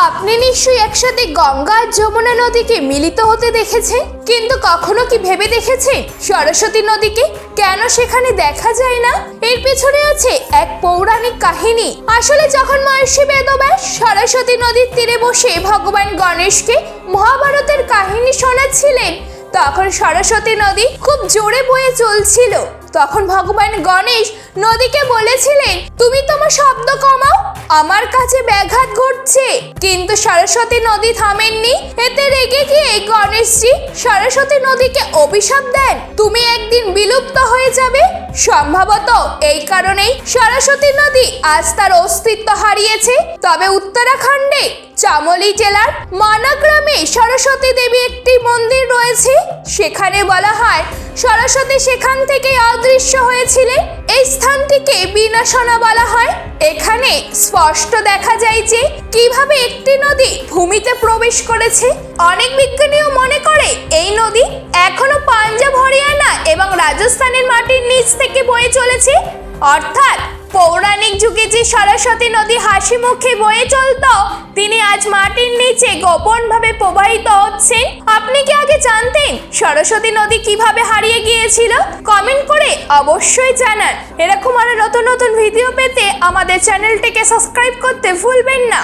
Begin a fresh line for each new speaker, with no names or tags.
আপনি নিশ্চয়ই একসাথে গঙ্গা আর যমুনা নদীকে মিলিত হতে দেখেছেন, কিন্তু কখনো কি ভেবে দেখেছেন সরস্বতী নদীকে কেন সেখানে দেখা যায় না? এর পেছনে আছে এক পৌরাণিক কাহিনী। আসলে যখন মহর্ষি বেদব্যাস সরস্বতী নদীর তীরে বসে ভগবান গণেশকে মহাভারতের কাহিনী শোনাচ্ছিলেন, তখন সরস্বতী নদী খুব জোরে বয়ে চলছিল। তখন ভগবান গণেশ নদীকে বলেছিলেন, তুমি তোমার শব্দ কমাও, আমার কাছে ব্যাঘাত ঘটছে। কিন্তু সরস্বতী নদী থামেননি। এতে রেগে গিয়ে গণেশজি সরস্বতী নদীকে অভিশাপ দেন, তুমি একদিন বিলুপ্ত হয়ে যাবে। সম্ভবত এই কারণেই সরস্বতী নদী আজ তার অস্তিত্ব হারিয়েছে। তবে উত্তরাখণ্ডে চামোলি জেলার মানা গ্রামে সরস্বতী দেবী একটি মন্দির রয়েছে। সেখানে বলা হয় সরস্বতী সেখান থেকে অদৃশ্য হয়েছিলেন। এই স্থানটিকে বিনাশনা বলা হয়। এখানে স্পষ্ট দেখা যায় যে কিভাবে একটি নদী ভূমিতে প্রবেশ করেছে। অনেক বিজ্ঞানীও মনে করে এই নদী এখনো পাঞ্জাব, হরিয়ানা এবং রাজস্থানের মাটির নিচ থেকে বয়ে চলেছে। অর্থাৎ পৌরাণিক যুগে যে সরস্বতী নদী হাসি মুখে বয়ে চলত, তিনি আজ মাটির নিচে গোপনভাবে প্রবাহিত হচ্ছেন। আপনি কি আগে জানতেন সরস্বতী নদী কিভাবে হারিয়ে গিয়েছিল? কমেন্ট করে অবশ্যই জানান। এরকম আরো নতুন নতুন ভিডিও পেতে আমাদের চ্যানেলটিকে সাবস্ক্রাইব করতে ভুলবেন না।